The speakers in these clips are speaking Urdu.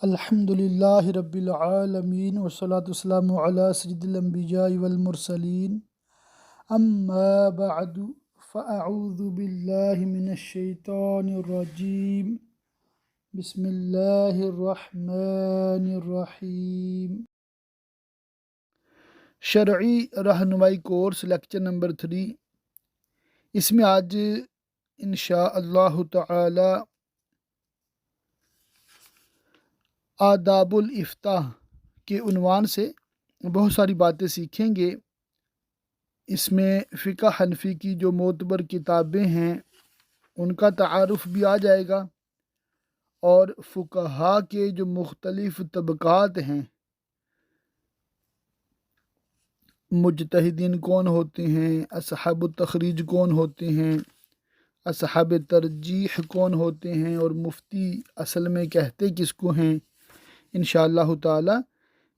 الحمدللہ رب العالمین والصلاة والسلام علی سید الانبیاء والمرسلین اما بعد فاعوذ باللہ من الشیطان الرجیم بسم اللہ الرحمن الرحیم۔ شرعی رہنمائی کورس لیکچر نمبر 3، اس میں آج انشاء اللہ تعالی آداب الافتاء کے عنوان سے بہت ساری باتیں سیکھیں گے۔ اس میں فقہ حنفی کی جو معتبر کتابیں ہیں ان کا تعارف بھی آ جائے گا، اور فقہا کے جو مختلف طبقات ہیں، مجتہدین کون ہوتے ہیں، اصحاب التخریج کون ہوتے ہیں، اصحاب ترجیح کون ہوتے ہیں، اور مفتی اصل میں کہتے کس کو ہیں، انشاءاللہ تعالی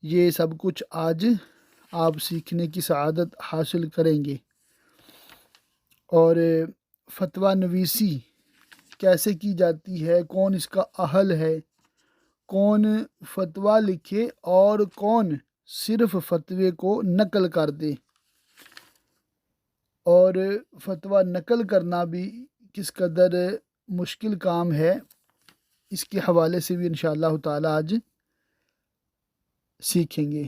یہ سب کچھ آج آپ سیکھنے کی سعادت حاصل کریں گے۔ اور فتویٰ نویسی کیسے کی جاتی ہے، کون اس کا اہل ہے، کون فتویٰ لکھے اور کون صرف فتوے کو نقل کر دے، اور فتویٰ نقل کرنا بھی کس قدر مشکل کام ہے، اس کے حوالے سے بھی انشاءاللہ تعالی آج سیکھیں گے۔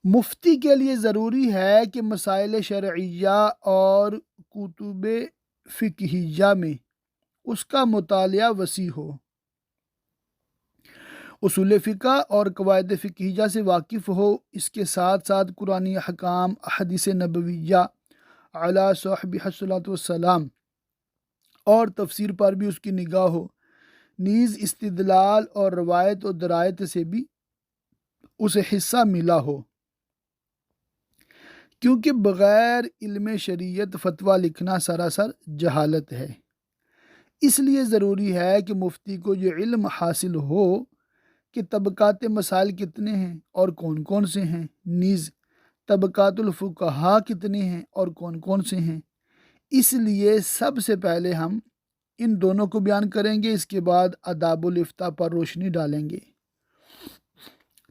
مفتی کے لیے ضروری ہے کہ مسائل شرعیہ اور کتب فقہیہ میں اس کا مطالعہ وسیع ہو، اصول فقہ اور قواعد فقہیہ سے واقف ہو، اس کے ساتھ ساتھ قرآنی احکام، احادیث نبویہ علی صحبہ الصلاۃ والسلام اور تفسیر پر بھی اس کی نگاہ ہو، نیز استدلال اور روایت و درایت سے بھی اسے حصہ ملا ہو، کیونکہ بغیر علم شریعت فتویٰ لکھنا سراسر جہالت ہے۔ اس لیے ضروری ہے کہ مفتی کو یہ علم حاصل ہو کہ طبقات مسائل کتنے ہیں اور کون کون سے ہیں، نیز طبقات الفقہاء کتنے ہیں اور کون کون سے ہیں۔ اس لیے سب سے پہلے ہم ان دونوں کو بیان کریں گے، اس کے بعد آداب الافتاء پر روشنی ڈالیں گے۔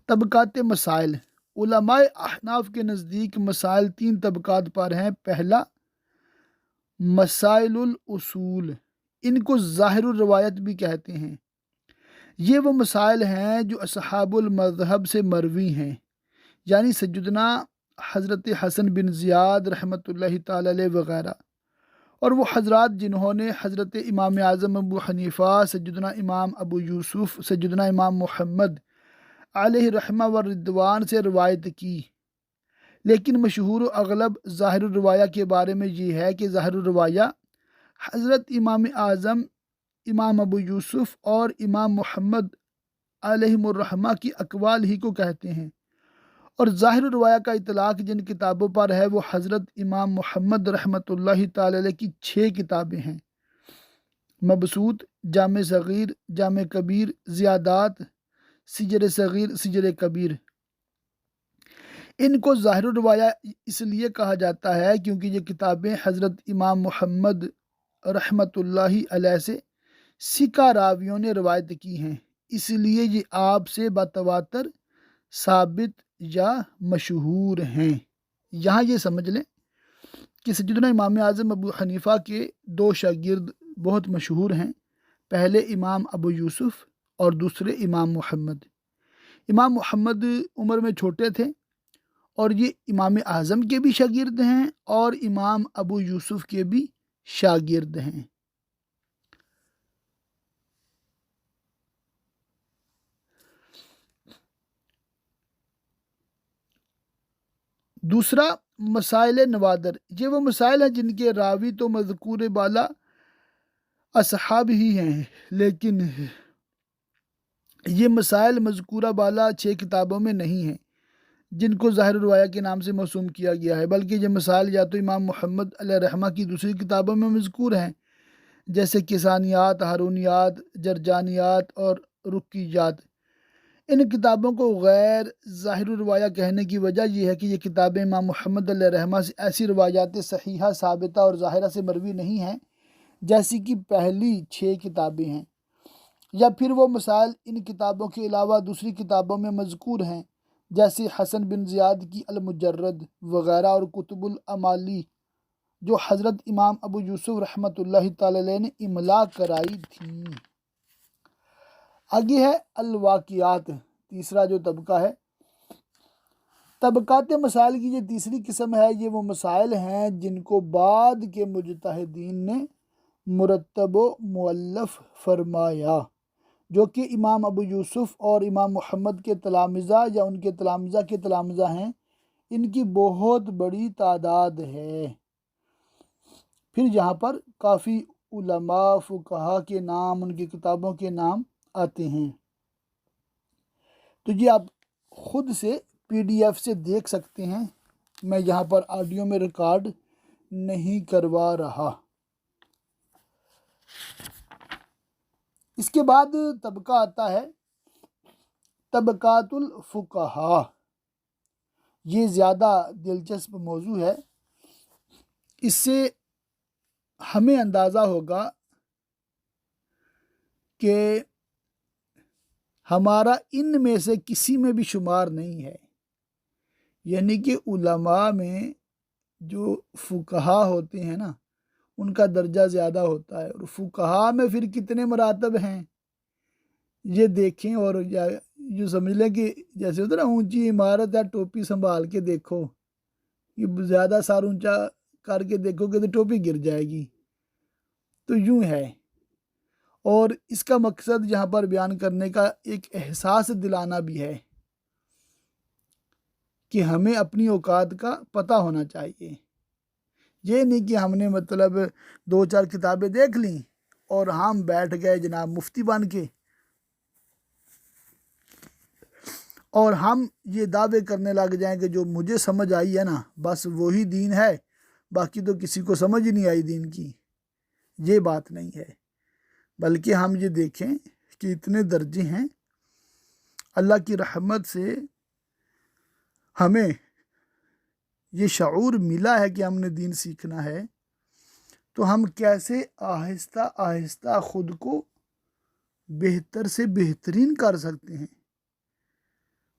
طبقات مسائل۔ علماء احناف کے نزدیک مسائل 3 طبقات پر ہیں۔ پہلا، مسائل الاصول، ان کو ظاہر الروایت بھی کہتے ہیں۔ یہ وہ مسائل ہیں جو اصحاب المذہب سے مروی ہیں، یعنی سیدنا حضرت حسن بن زیاد رحمۃ اللہ تعالی علیہ وغیرہ، اور وہ حضرات جنہوں نے حضرت امام اعظم ابو حنیفہ، سیدنا امام ابو یوسف، سیدنا امام محمد علیہ رحمہ و رضوان سے روایت کی۔ لیکن مشہور و اغلب ظاہر الروایہ کے بارے میں یہ ہے کہ ظاہر الروایہ حضرت امام اعظم، امام ابو یوسف اور امام محمد علیہم الرحمہ کی اقوال ہی کو کہتے ہیں، اور ظاہر الروایہ کا اطلاق جن کتابوں پر ہے وہ حضرت امام محمد رحمۃ اللہ تعالی علیہ کی 6 کتابیں ہیں: مبسوط، جامع صغیر، جامع کبیر، زیادات، سجر صغیر، سجر کبیر۔ ان کو ظاہر الروایہ اس لیے کہا جاتا ہے کیونکہ یہ کتابیں حضرت امام محمد رحمۃ اللہ علیہ سے ثقہ راویوں نے روایت کی ہیں، اس لیے یہ آپ سے بتواتر ثابت یا مشہور ہیں۔ یہاں یہ سمجھ لیں کہ سیدنا امام اعظم ابو حنیفہ کے 2 شاگرد بہت مشہور ہیں، پہلے امام ابو یوسف اور دوسرے امام محمد۔ امام محمد عمر میں چھوٹے تھے، اور یہ امام اعظم کے بھی شاگرد ہیں اور امام ابو یوسف کے بھی شاگرد ہیں۔ دوسرا، مسائل نوادر۔ یہ وہ مسائل ہیں جن کے راوی تو مذکور بالا اصحاب ہی ہیں، لیکن یہ مسائل مذکورہ بالا 6 کتابوں میں نہیں ہیں جن کو ظاہر الروایہ کے نام سے موسوم کیا گیا ہے، بلکہ یہ مسائل یا تو امام محمد علیہ رحمہ کی دوسری کتابوں میں مذکور ہیں، جیسے کسانیات، ہارونیات، جرجانیات اور رکیات۔ ان کتابوں کو غیر ظاہر الروایہ کہنے کی وجہ یہ ہے کہ یہ کتابیں امام محمد علیہ رحمہ سے ایسی روایات صحیحہ، ثابتہ اور ظاہرہ سے مروی نہیں ہیں جیسی کہ پہلی 6 کتابیں ہیں، یا پھر وہ مسائل ان کتابوں کے علاوہ دوسری کتابوں میں مذکور ہیں، جیسے حسن بن زیاد کی المجرد وغیرہ، اور کتب العمالی جو حضرت امام ابو یوسف رحمۃ اللہ تعالی علیہ نے املا کرائی تھی۔ آگے ہے الواقعات، تیسرا جو طبقہ ہے۔ طبقات مسائل کی یہ تیسری قسم ہے۔ یہ وہ مسائل ہیں جن کو بعد کے مجتہدین نے مرتب و مؤلف فرمایا، جو کہ امام ابو یوسف اور امام محمد کے تلامذہ یا ان کے تلامذہ کے تلامذہ ہیں، ان کی بہت بڑی تعداد ہے۔ پھر یہاں پر کافی علماء فقہا کے نام، ان کی کتابوں کے نام آتے ہیں، تو یہ آپ خود سے PDF سے دیکھ سکتے ہیں، میں یہاں پر آڈیو میں ریکارڈ نہیں کروا رہا۔ اس کے بعد طبقہ آتا ہے طبقات الفقہا۔ یہ زیادہ دلچسپ موضوع ہے، اس سے ہمیں اندازہ ہوگا کہ ہمارا ان میں سے کسی میں بھی شمار نہیں ہے، یعنی کہ علماء میں جو فقہا ہوتے ہیں نا، ان کا درجہ زیادہ ہوتا ہے، اور فقہا میں پھر کتنے مراتب ہیں یہ دیکھیں، اور جو سمجھ لیں کہ جیسے ہوتا ہے نا اونچی عمارت ہے، ٹوپی سنبھال کے دیکھو، یہ زیادہ سار اونچا کر کے دیکھو گے تو ٹوپی گر جائے گی، تو یوں ہے۔ اور اس کا مقصد یہاں پر بیان کرنے کا ایک احساس دلانا بھی ہے کہ ہمیں اپنی اوقات کا پتہ ہونا چاہیے۔ یہ نہیں کہ ہم نے مطلب 2-4 کتابیں دیکھ لیں اور ہم بیٹھ گئے جناب مفتی بن کے، اور ہم یہ دعوے کرنے لگ جائیں کہ جو مجھے سمجھ آئی ہے نا بس وہی دین ہے، باقی تو کسی کو سمجھ ہی نہیں آئی دین کی۔ یہ بات نہیں ہے، بلکہ ہم یہ دیکھیں کہ اتنے درجے ہیں، اللہ کی رحمت سے ہمیں یہ شعور ملا ہے کہ ہم نے دین سیکھنا ہے، تو ہم کیسے آہستہ آہستہ خود کو بہتر سے بہترین کر سکتے ہیں۔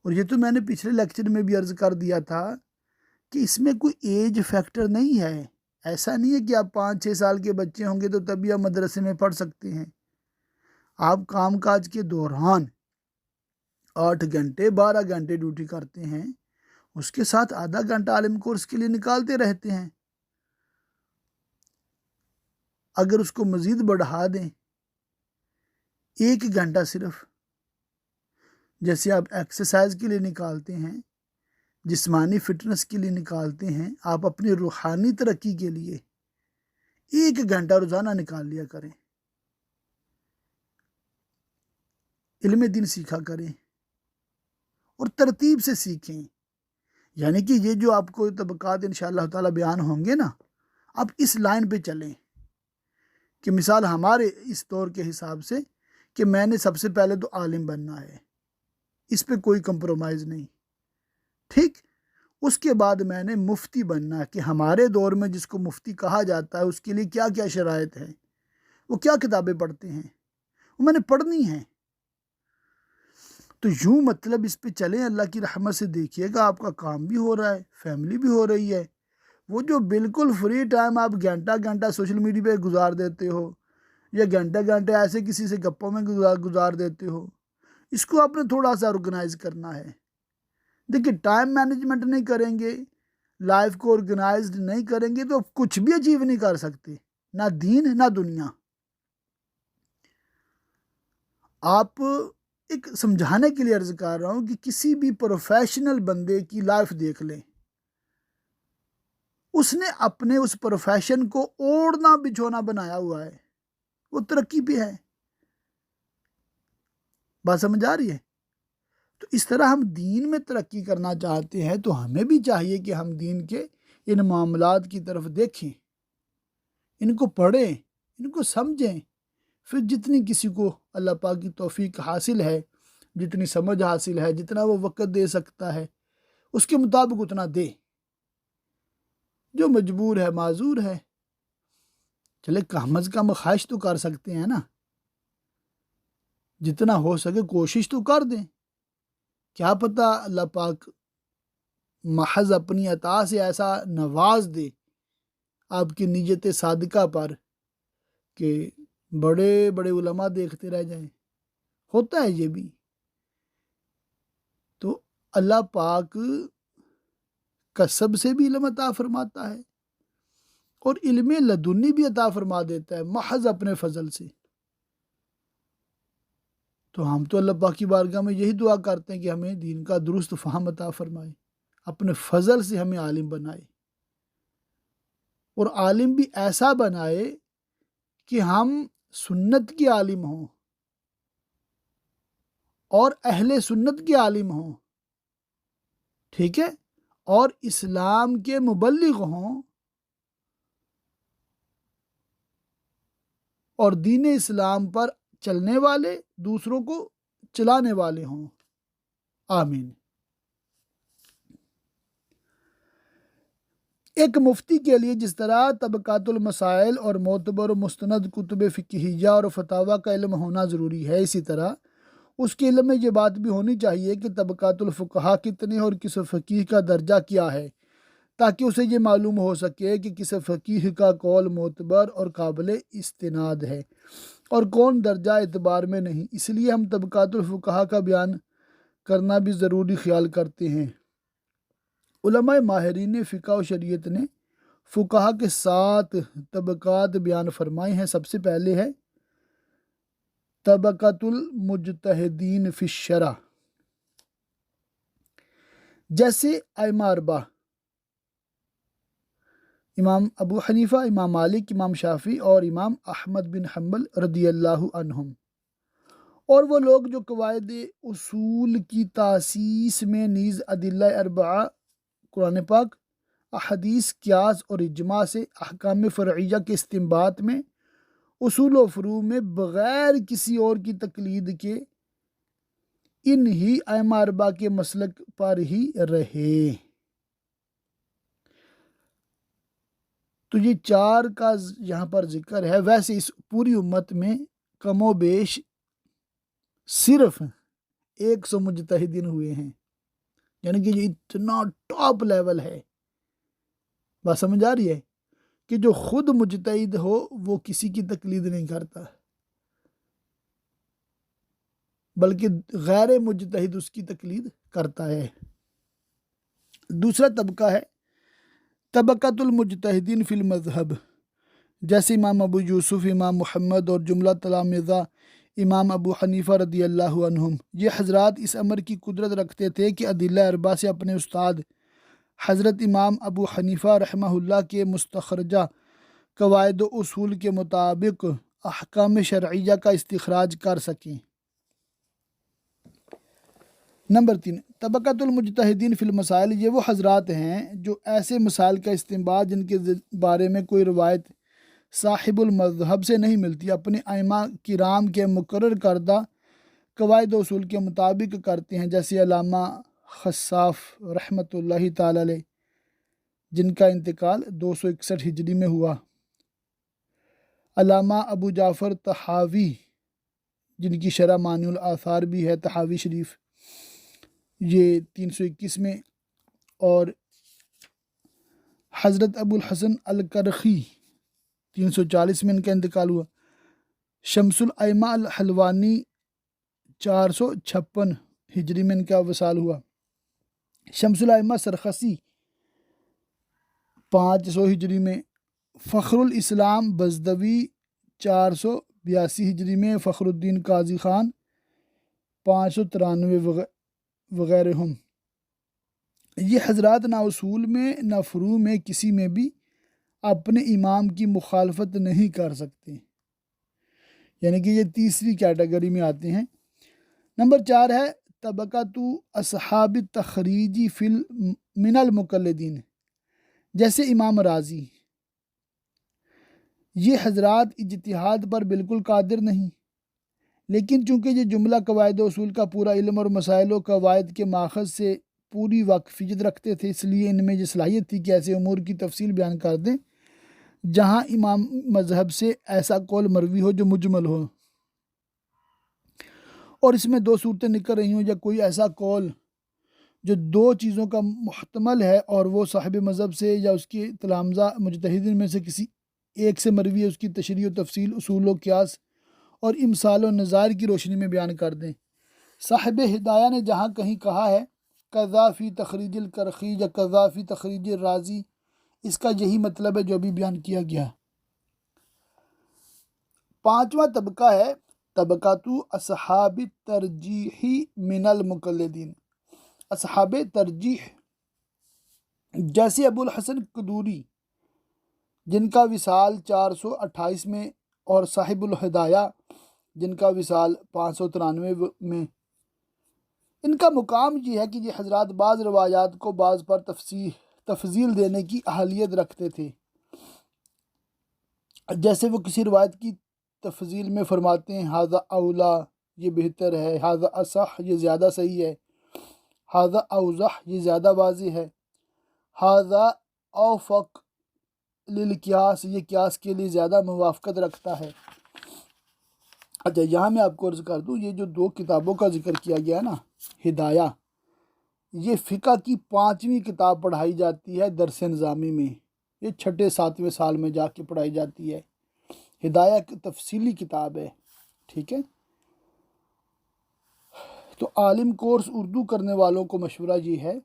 اور یہ تو میں نے پچھلے لیکچر میں بھی عرض کر دیا تھا کہ اس میں کوئی ایج فیکٹر نہیں ہے۔ ایسا نہیں ہے کہ آپ 5-6 سال کے بچے ہوں گے تو تبھی آپ مدرسے میں پڑھ سکتے ہیں۔ آپ کام کاج کے دوران 8 گھنٹے 12 گھنٹے ڈیوٹی کرتے ہیں، اس کے ساتھ آدھا گھنٹہ عالم کورس کے لیے نکالتے رہتے ہیں۔ اگر اس کو مزید بڑھا دیں 1 گھنٹہ صرف، جیسے آپ ایکسرسائز کے لیے نکالتے ہیں، جسمانی فٹنس کے لیے نکالتے ہیں، آپ اپنی روحانی ترقی کے لیے 1 گھنٹہ روزانہ نکال لیا کریں، علم دین سیکھا کریں اور ترتیب سے سیکھیں۔ یعنی کہ یہ جو آپ کو طبقات انشاءاللہ تعالی بیان ہوں گے نا، آپ اس لائن پہ چلیں کہ مثال ہمارے اس دور کے حساب سے کہ میں نے سب سے پہلے تو عالم بننا ہے، اس پہ کوئی کمپرومائز نہیں، ٹھیک۔ اس کے بعد میں نے مفتی بننا ہے، کہ ہمارے دور میں جس کو مفتی کہا جاتا ہے اس کے لیے کیا کیا شرائط ہے، وہ کیا کتابیں پڑھتے ہیں، وہ میں نے پڑھنی ہیں۔ تو یوں مطلب اس پہ چلیں، اللہ کی رحمت سے دیکھیے گا آپ کا کام بھی ہو رہا ہے، فیملی بھی ہو رہی ہے۔ وہ جو بالکل فری ٹائم آپ گھنٹہ گھنٹہ سوشل میڈیا پہ گزار دیتے ہو، یا گھنٹے گھنٹے ایسے کسی سے گپوں میں گزار دیتے ہو، اس کو آپ نے تھوڑا سا آرگنائز کرنا ہے۔ دیکھیں ٹائم مینجمنٹ نہیں کریں گے، لائف کو آرگنائزڈ نہیں کریں گے تو کچھ بھی اچیو نہیں کر سکتے، نہ دین نہ دنیا۔ آپ ایک سمجھانے کے لیے عرض کر رہا ہوں کہ کسی بھی پروفیشنل بندے کی لائف دیکھ لیں، اس نے اپنے اس پروفیشن کو اوڑھنا بچھونا بنایا ہوا ہے، وہ ترقی پہ ہے۔ بات سمجھ آ رہی ہے؟ تو اس طرح ہم دین میں ترقی کرنا چاہتے ہیں تو ہمیں بھی چاہیے کہ ہم دین کے ان معاملات کی طرف دیکھیں، ان کو پڑھیں، ان کو سمجھیں، پھر جتنی کسی کو اللہ پاک کی توفیق حاصل ہے، جتنی سمجھ حاصل ہے، جتنا وہ وقت دے سکتا ہے اس کے مطابق اتنا دے، جو مجبور ہے معذور ہے۔ چلے کم از کم خواہش تو کر سکتے ہیں نا، جتنا ہو سکے کوشش تو کر دیں. کیا پتہ اللہ پاک محض اپنی عطا سے ایسا نواز دے آپ کی نیت صادقہ پر کہ بڑے بڑے علماء دیکھتے رہ جائیں. ہوتا ہے یہ بھی. تو اللہ پاک کسب سے بھی علم عطا فرماتا ہے اور علم لدنی بھی عطا فرما دیتا ہے محض اپنے فضل سے. تو ہم تو اللہ پاک کی بارگاہ میں یہی دعا کرتے ہیں کہ ہمیں دین کا درست فہم عطا فرمائے، اپنے فضل سے ہمیں عالم بنائے، اور عالم بھی ایسا بنائے کہ ہم سنت کے عالم ہوں اور اہل سنت کے عالم ہوں، ٹھیک ہے، اور اسلام کے مبلغ ہوں اور دین اسلام پر چلنے والے، دوسروں کو چلانے والے ہوں. آمین. ایک مفتی کے لیے جس طرح طبقات المسائل اور معتبر و مستند کتب فقہیہ اور فتاویٰ کا علم ہونا ضروری ہے، اسی طرح اس کے علم میں یہ بات بھی ہونی چاہیے کہ طبقات الفقہا کتنے اور کس فقیہ کا درجہ کیا ہے، تاکہ اسے یہ معلوم ہو سکے کہ کس فقیہ کا قول معتبر اور قابل استناد ہے اور کون درجہ اعتبار میں نہیں. اس لیے ہم طبقات الفقہا کا بیان کرنا بھی ضروری خیال کرتے ہیں. علماء ماہرین فقہ و شریعت نے فقہا کے 7 طبقات بیان فرمائے ہیں. سب سے پہلے ہے طبقۃ المجتہدین فی الشرع، جیسے ائمہ 4 امام ابو حنیفہ، امام مالک، امام شافعی اور امام احمد بن حنبل رضی اللہ عنہم، اور وہ لوگ جو قواعد اصول کی تاسیس میں نیز ادلہ 4 قرآن پاک، احادیث، قیاس اور اجماع سے احکام فرعیہ کے استنباط میں، اصول و فروع میں بغیر کسی اور کی تقلید کے ان ہی ائمہ 4 کے مسلک پر ہی رہے. تو یہ 4 کا یہاں پر ذکر ہے. ویسے اس پوری امت میں کم و بیش صرف 100 مجتہدین ہوئے ہیں، یعنی کہ یہ اتنا ٹاپ لیول ہے. بات سمجھ آ رہی ہے کہ جو خود مجتہد ہو وہ کسی کی تقلید نہیں کرتا، بلکہ غیر مجتہد اس کی تقلید کرتا ہے. دوسرا طبقہ ہے طبقۃ المجتہدین فی المذہب، جیسے امام ابو یوسف، امام محمد اور جملہ تلامذہ امام ابو حنیفہ رضی اللہ عنہم. یہ حضرات اس امر کی قدرت رکھتے تھے کہ ادلہ 4 سے اپنے استاد حضرت امام ابو حنیفہ رحمہ اللہ کے مستخرجہ قواعد و اصول کے مطابق احکام شرعیہ کا استخراج کر سکیں. نمبر 3 طبقۃ المجتہدین فی المسائل، یہ وہ حضرات ہیں جو ایسے مسائل کا استنباط جن کے بارے میں کوئی روایت صاحب المذہب سے نہیں ملتی، اپنے ائمہ کرام کے مقرر کردہ قواعد و اصول کے مطابق کرتے ہیں، جیسے علامہ خصاف رحمۃ اللہ تعالی علیہ جن کا انتقال 261 ہجری میں ہوا، علامہ ابو جعفر طحاوی جن کی شرح معنی الاثار بھی ہے، طحاوی شریف، یہ 321 میں، اور حضرت ابو الحسن الکرخی 340 میں ان کا انتقال ہوا، شمس الائمہ الحلوانی 456 ہجری میں ان کا وصال ہوا، شمس الائمہ سرخسی 500 ہجری میں، فخر الاسلام بزدوی 482 ہجری میں، فخر الدین قاضی خان 593 وغیرہ ہم. یہ حضرات نہ اصول میں نہ فروع میں کسی میں بھی اپنے امام کی مخالفت نہیں کر سکتے، یعنی کہ یہ تیسری کیٹیگری میں آتے ہیں. نمبر 4 ہے طبقۃ اصحاب تخریجی من المقلدین، جیسے امام راضی. یہ حضرات اجتہاد پر بالکل قادر نہیں، لیکن چونکہ یہ جملہ قواعد و اصول کا پورا علم اور مسائل و قواعد کے ماخذ سے پوری واقفیت رکھتے تھے، اس لیے ان میں یہ صلاحیت تھی کہ ایسے امور کی تفصیل بیان کر دیں جہاں امام مذہب سے ایسا قول مروی ہو جو مجمل ہو، اور اس میں دو صورتیں نکل رہی ہوں، یا کوئی ایسا قول جو دو چیزوں کا محتمل ہے اور وہ صاحب مذہب سے یا اس کی تلامذہ مجتہدین میں سے کسی ایک سے مروی ہے، اس کی تشریح و تفصیل اصول و قیاس اور امثال و نظائر کی روشنی میں بیان کر دیں۔ صاحب ہدایہ نے جہاں کہیں کہا ہے قضا فی تخریج الکرخی یا قضا فی تخریج الرازی، اس کا یہی مطلب ہے جو بھی بیان کیا گیا۔ پانچواں طبقہ ہے طبقات اصحاب ترجیح من المقلدین۔ اصحاب ترجیح جیسے ابو الحسن قدوری جن کا وصال 428 میں، اور صاحب الہدایہ جن کا وصال 593 میں۔ ان کا مقام یہ ہے کہ یہ حضرات بعض روایات کو بعض پر تفضیل دینے کی اہلیت رکھتے تھے، جیسے وہ کسی روایت کی تفضیل میں فرماتے ہیں ھذا اولا، یہ بہتر ہے، ھذا اصح، یہ زیادہ صحیح ہے، ھذا اوضح، یہ زیادہ واضح ہے، ھذا اوفق للقیاس، یہ قیاس کے لیے زیادہ موافقت رکھتا ہے۔ اچھا، یہاں میں آپ کو عرض کر دوں، یہ جو دو کتابوں کا ذکر کیا گیا ہے نا، ہدایہ، یہ فقہ کی 5ویں کتاب پڑھائی جاتی ہے درس نظامی میں، یہ 6 7ویں سال میں جا کے پڑھائی جاتی ہے۔ ہدایہ ایک تفصیلی کتاب ہے، ٹھیک ہے۔ تو عالم کورس اردو کرنے والوں کو مشورہ یہ ہے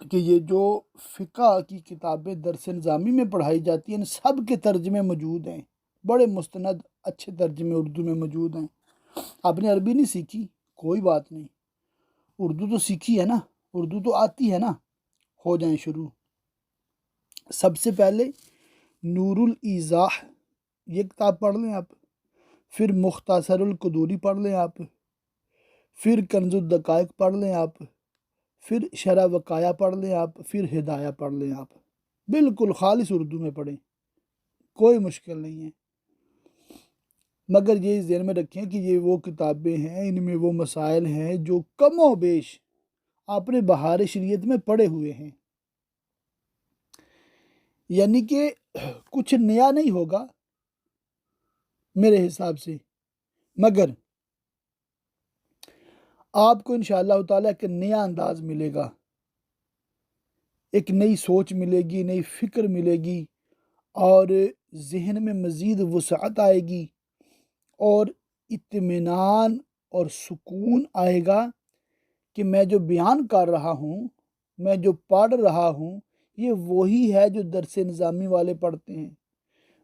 کہ یہ جو فقہ کی کتابیں درس نظامی میں پڑھائی جاتی ہیں، ان سب کے ترجمے موجود ہیں، بڑے مستند اچھے ترجمے اردو میں موجود ہیں۔ آپ نے عربی نہیں سیکھی، کوئی بات نہیں، اردو تو سیکھی ہے نا، اردو تو آتی ہے نا، ہو جائیں شروع۔ سب سے پہلے نور الایضاح یہ کتاب پڑھ لیں آپ، پھر مختصر القدوری پڑھ لیں آپ، پھر کنز الدقائق پڑھ لیں آپ، پھر شرح وقایہ پڑھ لیں آپ، پھر ہدایہ پڑھ لیں آپ، بالکل خالص اردو میں پڑھیں، کوئی مشکل نہیں ہے۔ مگر یہ ذہن میں رکھیں کہ یہ وہ کتابیں ہیں، ان میں وہ مسائل ہیں جو کم و بیش آپ نے بہار شریعت میں پڑھے ہوئے ہیں، یعنی کہ کچھ نیا نہیں ہوگا میرے حساب سے، مگر آپ کو انشاءاللہ تعالیٰ ایک نیا انداز ملے گا، ایک نئی سوچ ملے گی، نئی فکر ملے گی، اور ذہن میں مزید وسعت آئے گی، اور اطمینان اور سکون آئے گا کہ میں جو بیان کر رہا ہوں، میں جو پڑھ رہا ہوں، یہ وہی ہے جو درس نظامی والے پڑھتے ہیں،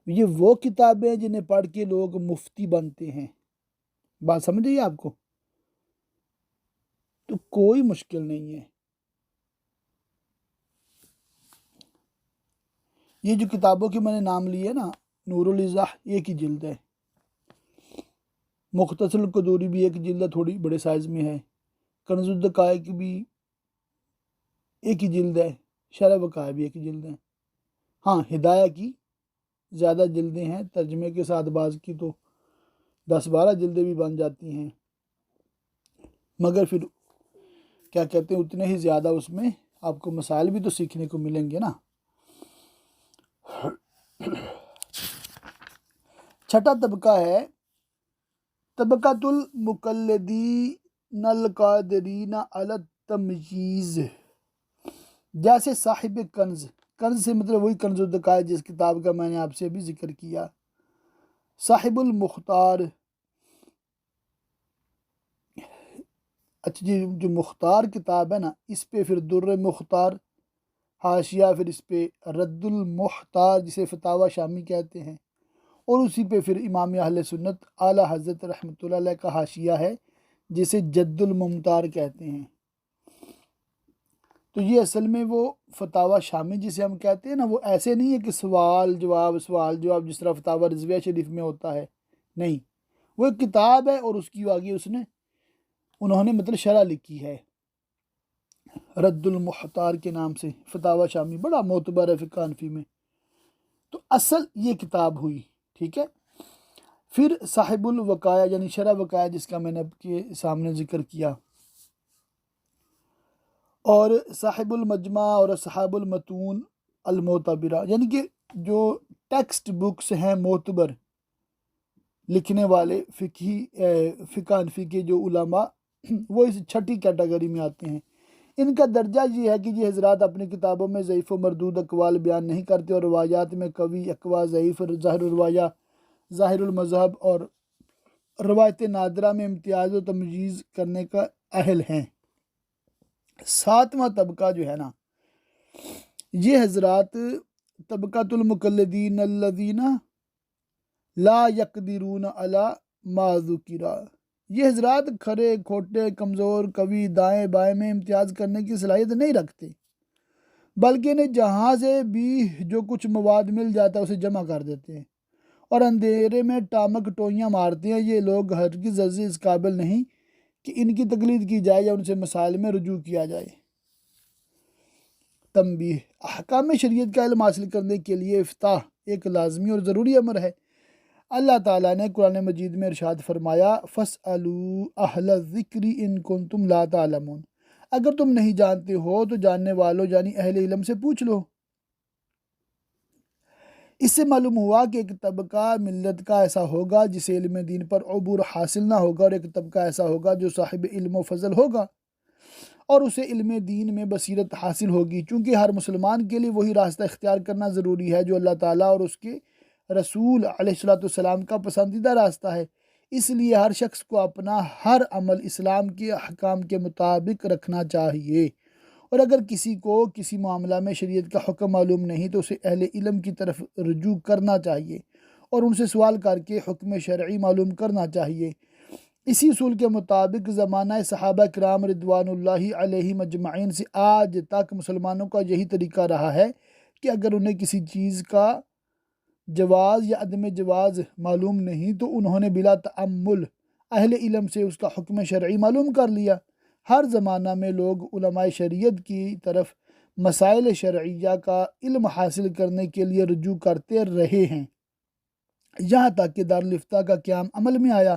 یہ وہ کتابیں ہیں جنہیں پڑھ کے لوگ مفتی بنتے ہیں۔ بات سمجھ رہی ہے آپ کو؟ تو کوئی مشکل نہیں ہے۔ یہ جو کتابوں کے میں نے نام لیے نا، نور الایضاح ایک ہی جلد ہے، مختصر القدوری بھی ایک جلد ہے، تھوڑی بڑے سائز میں ہے، کنز الدقائق بھی ایک ہی جلد ہے، شرح وقایہ بھی ایک ہی جلد ہے۔ ہاں، ہدایہ کی زیادہ جلدیں ہیں، ترجمے کے ساتھ بعض کی تو 10 12 جلدیں بھی بن جاتی ہیں، مگر پھر کیا کہتے ہیں اتنے ہی زیادہ اس میں آپ کو مسائل بھی تو سیکھنے کو ملیں گے نا۔ چھٹا طبقہ ہے طبقۃ المقلدین القادرین علی التمییز، جیسے صاحب کنز سے مطلب وہی کنز الدقائق جس کتاب کا میں نے آپ سے ابھی ذکر کیا، صاحب المختار، اچھا جی، جو مختار کتاب ہے نا، اس پہ پھر در مختار حاشیہ، پھر اس پہ رد المختار جسے فتاوی شامی کہتے ہیں، اور اسی پہ پھر امام اہل سنت اعلیٰ حضرت رحمۃ اللہ علیہ کا حاشیہ ہے جسے جد الممتار کہتے ہیں۔ تو یہ اصل میں وہ فتاوی شامی جسے ہم کہتے ہیں نا، وہ ایسے نہیں ہے کہ سوال جواب جس طرح فتاوی رضویہ شریف میں ہوتا ہے، نہیں، وہ ایک کتاب ہے اور اس کی آگے انہوں نے مطلب شرح لکھی ہے رد المختار کے نام سے، فتاوی شامی بڑا معتبر ہے فقہ حنفی میں۔ تو اصل یہ کتاب ہوئی، ٹھیک ہے۔ پھر صاحب الوقایہ یعنی شرح وقایہ جس کا میں نے آپ کے سامنے ذکر کیا، اور صاحب المجمع اور اصحاب المتون المعتبرہ، یعنی کہ جو ٹیکسٹ بکس ہیں معتبر لکھنے والے فقہ حنفی کے جو علماء وہ اس چھٹی کیٹیگری میں آتے ہیں۔ ان کا درجہ یہ ہے کہ یہ حضرات اپنی کتابوں میں ضعیف و مردود اقوال بیان نہیں کرتے اور روایات میں قوی اقوال، ضعیف، ظاہر الروایہ، ظاہر المذہب اور روایت نادرہ میں امتیاز و تمجیز کرنے کا اہل ہیں۔ ساتواں طبقہ جو ہے نا، یہ حضرات طبقۃ المقلدین الذین لا یقدرون علی ما ذکر، یہ حضرات کھرے کھوٹے کمزور قوی دائیں بائیں میں امتیاز کرنے کی صلاحیت نہیں رکھتے، بلکہ انہیں جہاں سے بھی جو کچھ مواد مل جاتا ہے اسے جمع کر دیتے ہیں اور اندھیرے میں ٹامک ٹوئیاں مارتے ہیں۔ یہ لوگ ہرگز اس قابل نہیں کہ ان کی تقلید کی جائے یا ان سے مسائل میں رجوع کیا جائے۔ تنبیہ: احکام شریعت کا علم حاصل کرنے کے لیے افتاح ایک لازمی اور ضروری امر ہے۔ اللہ تعالیٰ نے قرآن مجید میں ارشاد فرمایا، فَاسْأَلُوا أَهْلَ الذِّكْرِ إِن كُنتُمْ لَا تَعْلَمُونَ، اگر تم نہیں جانتے ہو تو جاننے والوں یعنی اہل علم سے پوچھ لو۔ اس سے معلوم ہوا کہ ایک طبقہ ملت کا ایسا ہوگا جسے علم دین پر عبور حاصل نہ ہوگا، اور ایک طبقہ ایسا ہوگا جو صاحب علم و فضل ہوگا اور اسے علم دین میں بصیرت حاصل ہوگی، چونکہ ہر مسلمان کے لیے وہی راستہ اختیار کرنا ضروری ہے جو اللہ تعالیٰ اور اس کے رسول علیہ السلام کا پسندیدہ راستہ ہے۔ اس لیے ہر شخص کو اپنا ہر عمل اسلام کے احکام کے مطابق رکھنا چاہیے، اور اگر کسی کو کسی معاملہ میں شریعت کا حکم معلوم نہیں تو اسے اہل علم کی طرف رجوع کرنا چاہیے اور ان سے سوال کر کے حکم شرعی معلوم کرنا چاہیے۔ اسی اصول کے مطابق زمانہ صحابہ کرام رضوان اللہ علیہم اجمعین سے آج تک مسلمانوں کا یہی طریقہ رہا ہے کہ اگر انہیں کسی چیز کا جواز یا عدم جواز معلوم نہیں تو انہوں نے بلا تأمل اہل علم سے اس کا حکم شرعی معلوم کر لیا۔ ہر زمانہ میں لوگ علماء شریعت کی طرف مسائل شرعیہ کا علم حاصل کرنے کے لیے رجوع کرتے رہے ہیں، یہاں تک کہ دارالفتاء کا قیام عمل میں آیا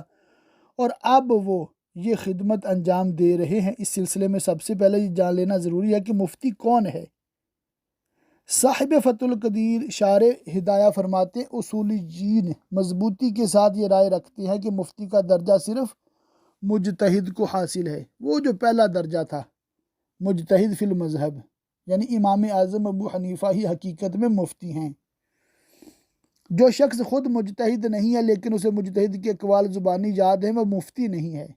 اور اب وہ یہ خدمت انجام دے رہے ہیں۔ اس سلسلے میں سب سے پہلے یہ جان لینا ضروری ہے کہ مفتی کون ہے۔ صاحب فتح القدیر شارح ہدایہ فرماتے ہیں، اصولیین مضبوطی کے ساتھ یہ رائے رکھتے ہیں کہ مفتی کا درجہ صرف مجتہد کو حاصل ہے۔ وہ جو پہلا درجہ تھا مجتہد فی المذہب، یعنی امام اعظم ابو حنیفہ ہی حقیقت میں مفتی ہیں۔ جو شخص خود مجتہد نہیں ہے لیکن اسے مجتہد کے اقوال زبانی یاد ہیں، وہ مفتی نہیں ہے۔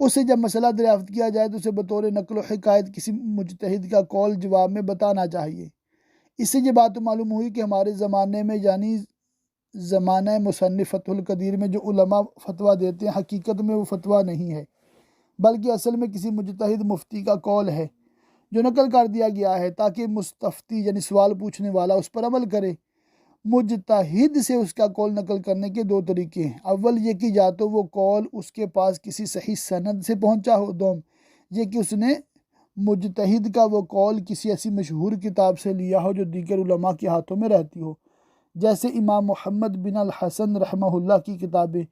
اسے جب مسئلہ دریافت کیا جائے تو اسے بطور نقل و حکایت کسی مجتہد کا قول جواب میں بتانا چاہیے۔ اس سے یہ بات تو معلوم ہوئی کہ ہمارے زمانے میں یعنی زمانہ مصنف فتح القدیر میں جو علماء فتویٰ دیتے ہیں حقیقت میں وہ فتویٰ نہیں ہے، بلکہ اصل میں کسی مجتہد مفتی کا قول ہے جو نقل کر دیا گیا ہے تاکہ مستفتی یعنی سوال پوچھنے والا اس پر عمل کرے۔ مجتہد سے اس کا قول نقل کرنے کے دو طریقے ہیں، اول یہ کہ یا تو وہ قول اس کے پاس کسی صحیح سند سے پہنچا ہو، دوم یہ کہ اس نے مجتہد کا وہ قول کسی ایسی مشہور کتاب سے لیا ہو جو دیگر علماء کے ہاتھوں میں رہتی ہو، جیسے امام محمد بن الحسن رحمہ اللہ کی کتابیں،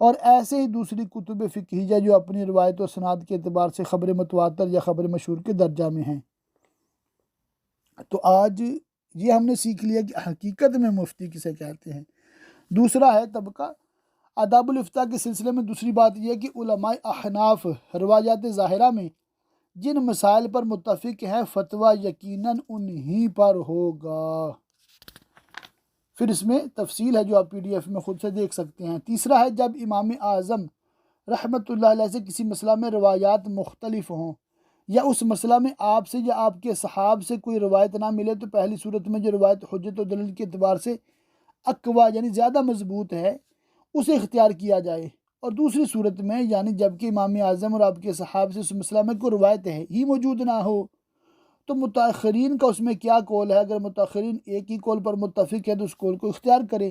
اور ایسے ہی دوسری کتب فقہیہ جو اپنی روایت و سناد کے اعتبار سے خبر متواتر یا خبر مشہور کے درجہ میں ہیں۔ تو آج یہ ہم نے سیکھ لیا کہ حقیقت میں مفتی کسے کہتے ہیں۔ دوسرا ہے طبقہ آداب الافتاء کے سلسلے میں دوسری بات یہ ہے کہ علماء احناف روایات ظاہرہ میں جن مسائل پر متفق ہیں فتویٰ یقیناً انہی پر ہوگا۔ پھر اس میں تفصیل ہے جو آپ PDF میں خود سے دیکھ سکتے ہیں۔ تیسرا ہے جب امام اعظم رحمۃ اللہ علیہ سے کسی مسئلہ میں روایات مختلف ہوں یا اس مسئلہ میں آپ سے یا آپ کے صحاب سے کوئی روایت نہ ملے تو پہلی صورت میں جو روایت حجت و دلیل کے اعتبار سے اقویٰ یعنی زیادہ مضبوط ہے اسے اختیار کیا جائے، اور دوسری صورت میں یعنی جب کہ امام اعظم اور آپ کے صحاب سے اس مسئلہ میں کوئی روایت ہے ہی موجود نہ ہو تو متاخرین کا اس میں کیا قول ہے۔ اگر متاخرین ایک ہی قول پر متفق ہے تو اس قول کو اختیار کرے،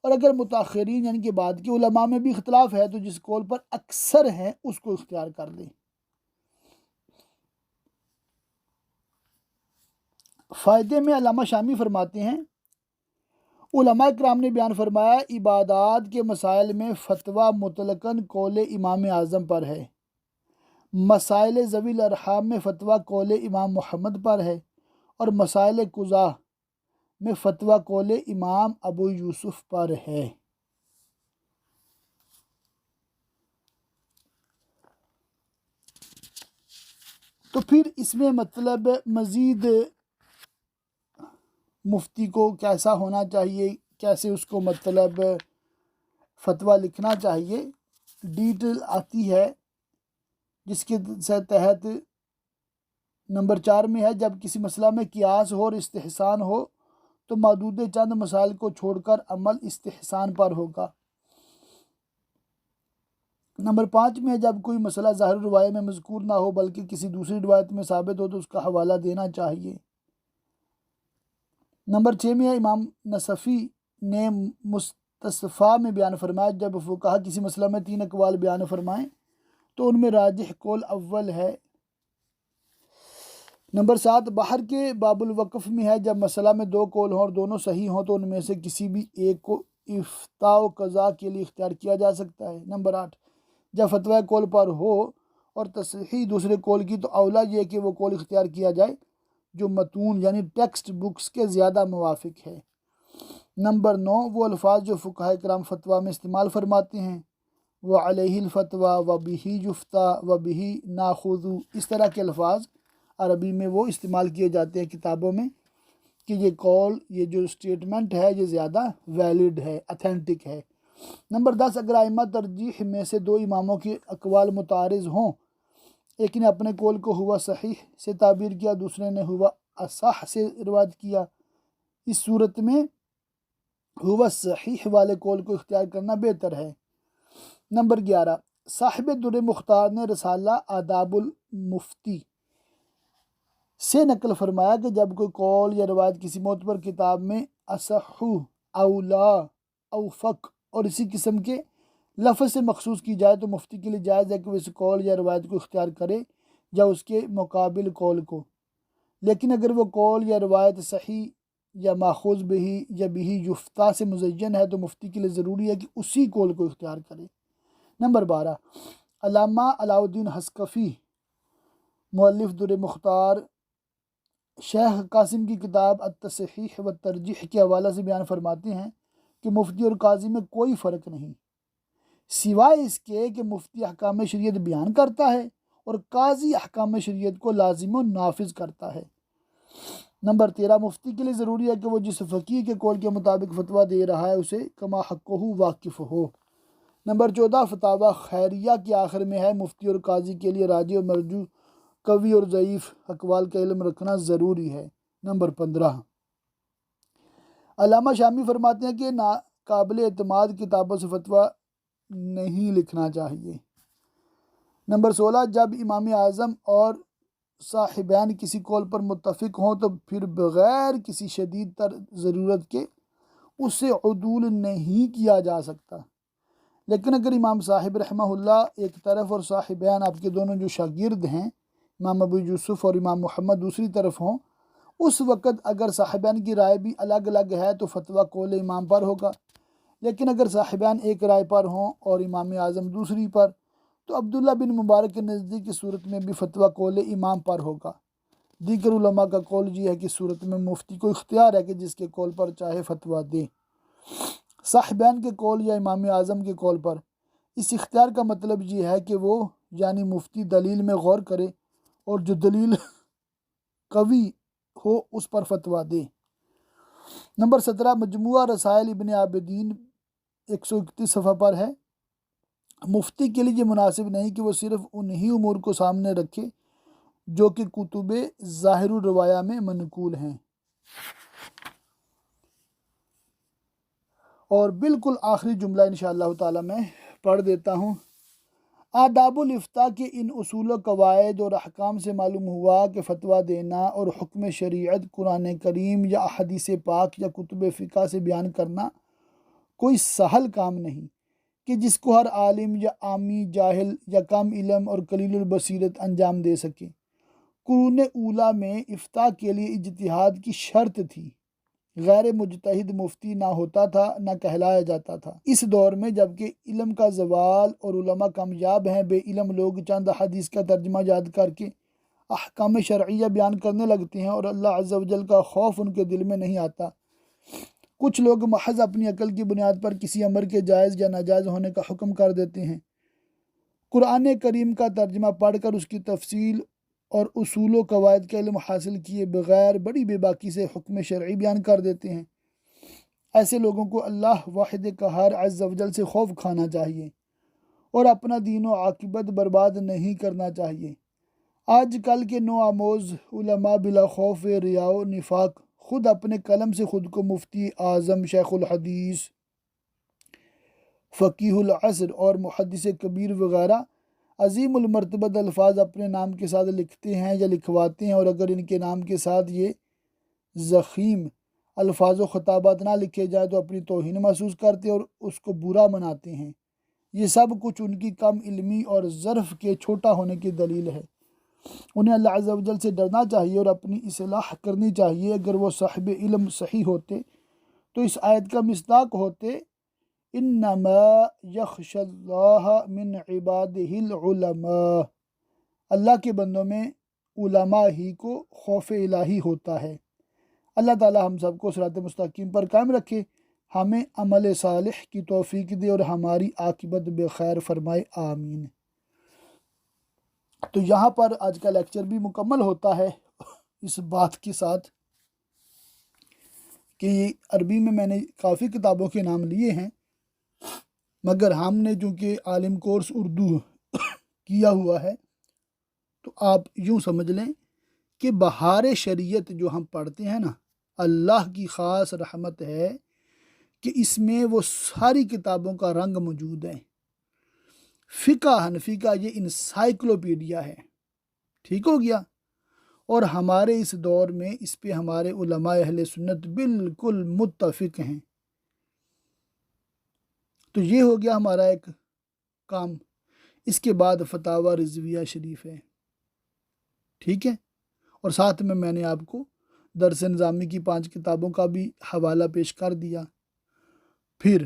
اور اگر متاخرین یعنی کہ بعد کے علماء میں بھی اختلاف ہے تو جس قول پر اکثر ہیں اس کو اختیار کر لیں۔ فائدے میں علامہ شامی فرماتے ہیں، علماء کرام نے بیان فرمایا عبادات کے مسائل میں فتویٰ مطلقاً قول امام اعظم پر ہے، مسائل ذوی الارحام میں فتویٰ قول امام محمد پر ہے، اور مسائل قضاء میں فتویٰ قول امام ابو یوسف پر ہے۔ تو پھر اس میں مطلب مزید مفتی کو کیسا ہونا چاہیے، کیسے اس کو مطلب فتویٰ لکھنا چاہیے، ڈیٹیل آتی ہے، جس کے تحت نمبر 4 میں ہے جب کسی مسئلہ میں قیاس ہو اور استحسان ہو تو محدود چند مسائل کو چھوڑ کر عمل استحسان پر ہوگا۔ نمبر 5 میں ہے جب کوئی مسئلہ ظاہر روایت میں مذکور نہ ہو بلکہ کسی دوسری روایت میں ثابت ہو تو اس کا حوالہ دینا چاہیے۔ نمبر 6 میں ہے امام نصفی نے مستصفیٰ میں بیان فرمایا جب فقہا کسی مسئلہ میں 3 اقوال بیان فرمائیں تو ان میں راجح قول اول ہے۔ نمبر 7 باہر کے باب الوقف میں ہے جب مسئلہ میں 2 قول ہوں اور دونوں صحیح ہوں تو ان میں سے کسی بھی ایک کو افتاء و قضاء کے لیے اختیار کیا جا سکتا ہے۔ نمبر 8 جب فتویٰ قول پر ہو اور تصحیح دوسرے قول کی تو اولا یہ کہ وہ قول اختیار کیا جائے جو متون یعنی ٹیکسٹ بکس کے زیادہ موافق ہے۔ نمبر 9 وہ الفاظ جو فقہاء کرام فتویٰ میں استعمال فرماتے ہیں، وہ علیہ الفتویٰ و بہی یفتیٰ و بہی ناخذ، اس طرح کے الفاظ عربی میں وہ استعمال کیے جاتے ہیں کتابوں میں کہ یہ قول، یہ جو اسٹیٹمنٹ ہے یہ زیادہ ویلڈ ہے، اتھینٹک ہے۔ نمبر 10 اگر ائمہ ترجیح میں سے 2 اماموں کے اقوال متعارض ہوں، ایک نے اپنے قول کو ہوا صحیح سے تعبیر کیا، دوسرے نے ہوا اصح سے روایت کیا، اس صورت میں ہوا صحیح والے قول کو اختیار کرنا بہتر ہے۔ نمبر 11 صاحب در مختار نے رسالہ آداب المفتی سے نقل فرمایا کہ جب کوئی قول یا روایت کسی معتبر کتاب میں اصح، اولا، اوفق اور اسی قسم کے لفظ سے مخصوص کی جائے تو مفتی کے لیے جائز ہے کہ وہ اس قول یا روایت کو اختیار کرے یا اس کے مقابل قول کو، لیکن اگر وہ قول یا روایت صحیح یا ماخوذ بہی یا بہی یفتیٰ سے مزین ہے تو مفتی کے لیے ضروری ہے کہ اسی قول کو اختیار کرے۔ نمبر 12 علامہ علاء الدین حسکفی مؤلف در مختار شیخ قاسم کی کتاب التصحیح و ترجیح کے حوالہ سے بیان فرماتے ہیں کہ مفتی اور قاضی میں کوئی فرق نہیں سوائے اس کے کہ مفتی احکام شریعت بیان کرتا ہے اور قاضی احکام شریعت کو لازم و نافذ کرتا ہے۔ نمبر 13 مفتی کے لیے ضروری ہے کہ وہ جس فقیہ کے قول کے مطابق فتویٰ دے رہا ہے اسے کما حقہ واقف ہو۔ نمبر 14 فتاوی خیریہ کے آخر میں ہے مفتی اور قاضی کے لیے راجح و مرجوح، قوی اور ضعیف اقوال کا علم رکھنا ضروری ہے۔ نمبر 15 علامہ شامی فرماتے ہیں کہ ناقابل اعتماد کتابوں سے فتویٰ نہیں لکھنا چاہیے۔ نمبر 16 جب امام اعظم اور صاحبین کسی قول پر متفق ہوں تو پھر بغیر کسی شدید تر ضرورت کے اس سے عدول نہیں کیا جا سکتا، لیکن اگر امام صاحب رحمہ اللہ ایک طرف اور صاحبین آپ کے دونوں جو شاگرد ہیں امام ابو یوسف اور امام محمد دوسری طرف ہوں، اس وقت اگر صاحبین کی رائے بھی الگ الگ ہے تو فتویٰ قول امام پر ہوگا، لیکن اگر صاحبین ایک رائے پر ہوں اور امام اعظم دوسری پر تو عبداللہ بن مبارک کے نزدیک کی صورت میں بھی فتویٰ قول امام پر ہوگا۔ دیگر علماء کا قول یہ ہے کہ صورت میں مفتی کو اختیار ہے کہ جس کے قول پر چاہے فتویٰ دے، صاحبین کے قول یا امام اعظم کے قول پر۔ اس اختیار کا مطلب یہ ہے کہ وہ یعنی مفتی دلیل میں غور کرے اور جو دلیل قوی ہو اس پر فتویٰ دے۔ نمبر 17 مجموعہ رسائل ابن عابدین 131 صفحہ پر ہے، مفتی کے لیے یہ مناسب نہیں کہ وہ صرف انہی امور کو سامنے رکھے جو کہ کتب ظاہر الروایہ میں منقول ہیں۔ اور بالکل آخری جملہ انشاءاللہ تعالی میں پڑھ دیتا ہوں۔ آداب الافتاء کے ان اصول و قواعد اور احکام سے معلوم ہوا کہ فتویٰ دینا اور حکم شریعت قرآن کریم یا احادیث پاک یا کتب فقہ سے بیان کرنا کوئی سہل کام نہیں کہ جس کو ہر عالم یا عامی جاہل یا کم علم اور قلیل البصیرت انجام دے سکے۔ قرون اولیٰ میں افتاء کے لیے اجتہاد کی شرط تھی، غیر مجتہد مفتی نہ ہوتا تھا نہ کہلایا جاتا تھا۔ اس دور میں جبکہ علم کا زوال اور علماء کامیاب ہیں، بے علم لوگ چند حدیث کا ترجمہ یاد کر کے احکام شرعیہ بیان کرنے لگتے ہیں اور اللہ عز و جل کا خوف ان کے دل میں نہیں آتا، کچھ لوگ محض اپنی عقل کی بنیاد پر کسی امر کے جائز یا ناجائز ہونے کا حکم کر دیتے ہیں۔ قرآن کریم کا ترجمہ پڑھ کر اس کی تفصیل اور اصول و قواعد کا علم حاصل کیے بغیر بڑی بے باکی سے حکم شرعی بیان کر دیتے ہیں۔ ایسے لوگوں کو اللہ واحد قہار عز و جل سے خوف کھانا چاہیے اور اپنا دین و عاقبت برباد نہیں کرنا چاہیے۔ آج کل کے نو آموز علماء بلا خوف ریا و نفاق خود اپنے قلم سے خود کو مفتی اعظم، شیخ الحدیث، فقیہ العصر اور محدث کبیر وغیرہ عظیم المرتبت الفاظ اپنے نام کے ساتھ لکھتے ہیں یا لکھواتے ہیں، اور اگر ان کے نام کے ساتھ یہ ضخیم الفاظ و خطابات نہ لکھے جائیں تو اپنی توہین محسوس کرتے اور اس کو برا مناتے ہیں۔ یہ سب کچھ ان کی کم علمی اور ظرف کے چھوٹا ہونے کی دلیل ہے۔ انہیں اللہ عز و جل سے ڈرنا چاہیے اور اپنی اصلاح کرنی چاہیے۔ اگر وہ صاحب علم صحیح ہوتے تو اس آیت کا مصداق ہوتے، انما یخش اللہ من عبادہ العلماء، اللہ کے بندوں میں علماء ہی کو خوف الہی ہوتا ہے۔ اللہ تعالی ہم سب کو صراط مستقیم پر قائم رکھے، ہمیں عمل صالح کی توفیق دے اور ہماری عاقبت بخیر فرمائے، آمین۔ تو یہاں پر آج کا لیکچر بھی مکمل ہوتا ہے اس بات کے ساتھ کہ عربی میں نے کافی کتابوں کے نام لیے ہیں، مگر ہم نے چونکہ عالم کورس اردو کیا ہوا ہے تو آپ یوں سمجھ لیں کہ بہار شریعت جو ہم پڑھتے ہیں نا، اللہ کی خاص رحمت ہے کہ اس میں وہ ساری کتابوں کا رنگ موجود ہے۔ فقہ حنفی کا یہ انسائکلوپیڈیا ہے، ٹھیک ہو گیا، اور ہمارے اس دور میں اس پہ ہمارے علماء اہل سنت بالکل متفق ہیں۔ تو یہ ہو گیا ہمارا ایک کام۔ اس کے بعد فتاوی رضویہ شریف ہے، ٹھیک ہے، اور ساتھ میں نے آپ کو درس نظامی کی 5 کتابوں کا بھی حوالہ پیش کر دیا۔ پھر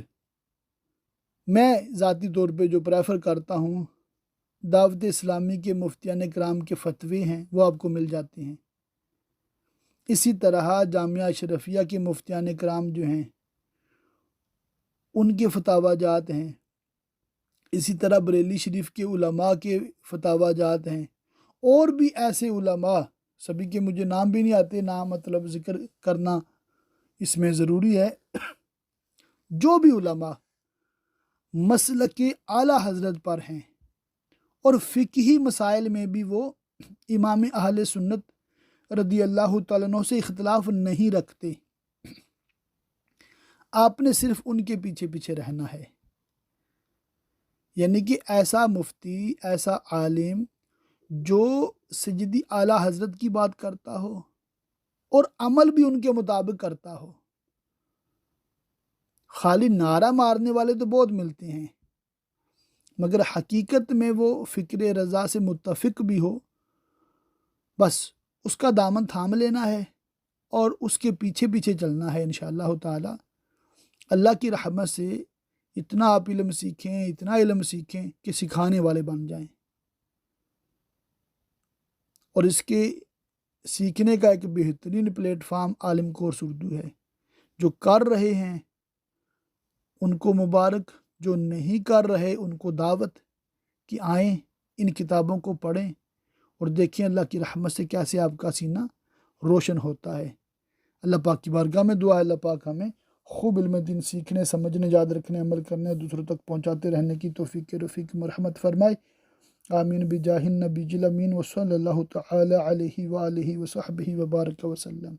میں ذاتی طور پہ جو پریفر کرتا ہوں، دعوت اسلامی کے مفتیان کرام کے فتوے ہیں وہ آپ کو مل جاتے ہیں۔ اسی طرح جامعہ اشرفیہ کے مفتیان کرام جو ہیں ان کے فتاوی جات ہیں، اسی طرح بریلی شریف کے علماء کے فتاوی جات ہیں، اور بھی ایسے علماء، سبھی کے مجھے نام بھی نہیں آتے، نام مطلب ذکر کرنا اس میں ضروری ہے۔ جو بھی علماء مسلک اعلیٰ حضرت پر ہیں اور فقہی مسائل میں بھی وہ امام اہل سنت رضی اللہ تعالیٰ عنہ سے اختلاف نہیں رکھتے، آپ نے صرف ان کے پیچھے پیچھے رہنا ہے۔ یعنی کہ ایسا مفتی، ایسا عالم جو سیدی اعلیٰ حضرت کی بات کرتا ہو اور عمل بھی ان کے مطابق کرتا ہو۔ خالی نعرہ مارنے والے تو بہت ملتے ہیں، مگر حقیقت میں وہ فکر رضا سے متفق بھی ہو، بس اس کا دامن تھام لینا ہے اور اس کے پیچھے پیچھے چلنا ہے انشاءاللہ تعالی۔ اللہ کی رحمت سے اتنا آپ علم سیکھیں، اتنا علم سیکھیں کہ سکھانے والے بن جائیں۔ اور اس کے سیکھنے کا ایک بہترین پلیٹ فارم عالم کورس اردو ہے۔ جو کر رہے ہیں ان کو مبارک، جو نہیں کر رہے ان کو دعوت کہ آئیں، ان کتابوں کو پڑھیں اور دیکھیں اللہ کی رحمت سے کیسے آپ کا سینہ روشن ہوتا ہے۔ اللہ پاک کی بارگاہ میں دعا ہے اللہ پاک ہمیں خوب علم دین سیکھنے، سمجھنے، یاد رکھنے، عمل کرنے، دوسروں تک پہنچاتے رہنے کی توفیق رفیق مرحمت فرمائے، آمین بجاہ النبی الامین وصلی اللہ تعالی علیہ وآلہ وصحبہ وبارک وسلم۔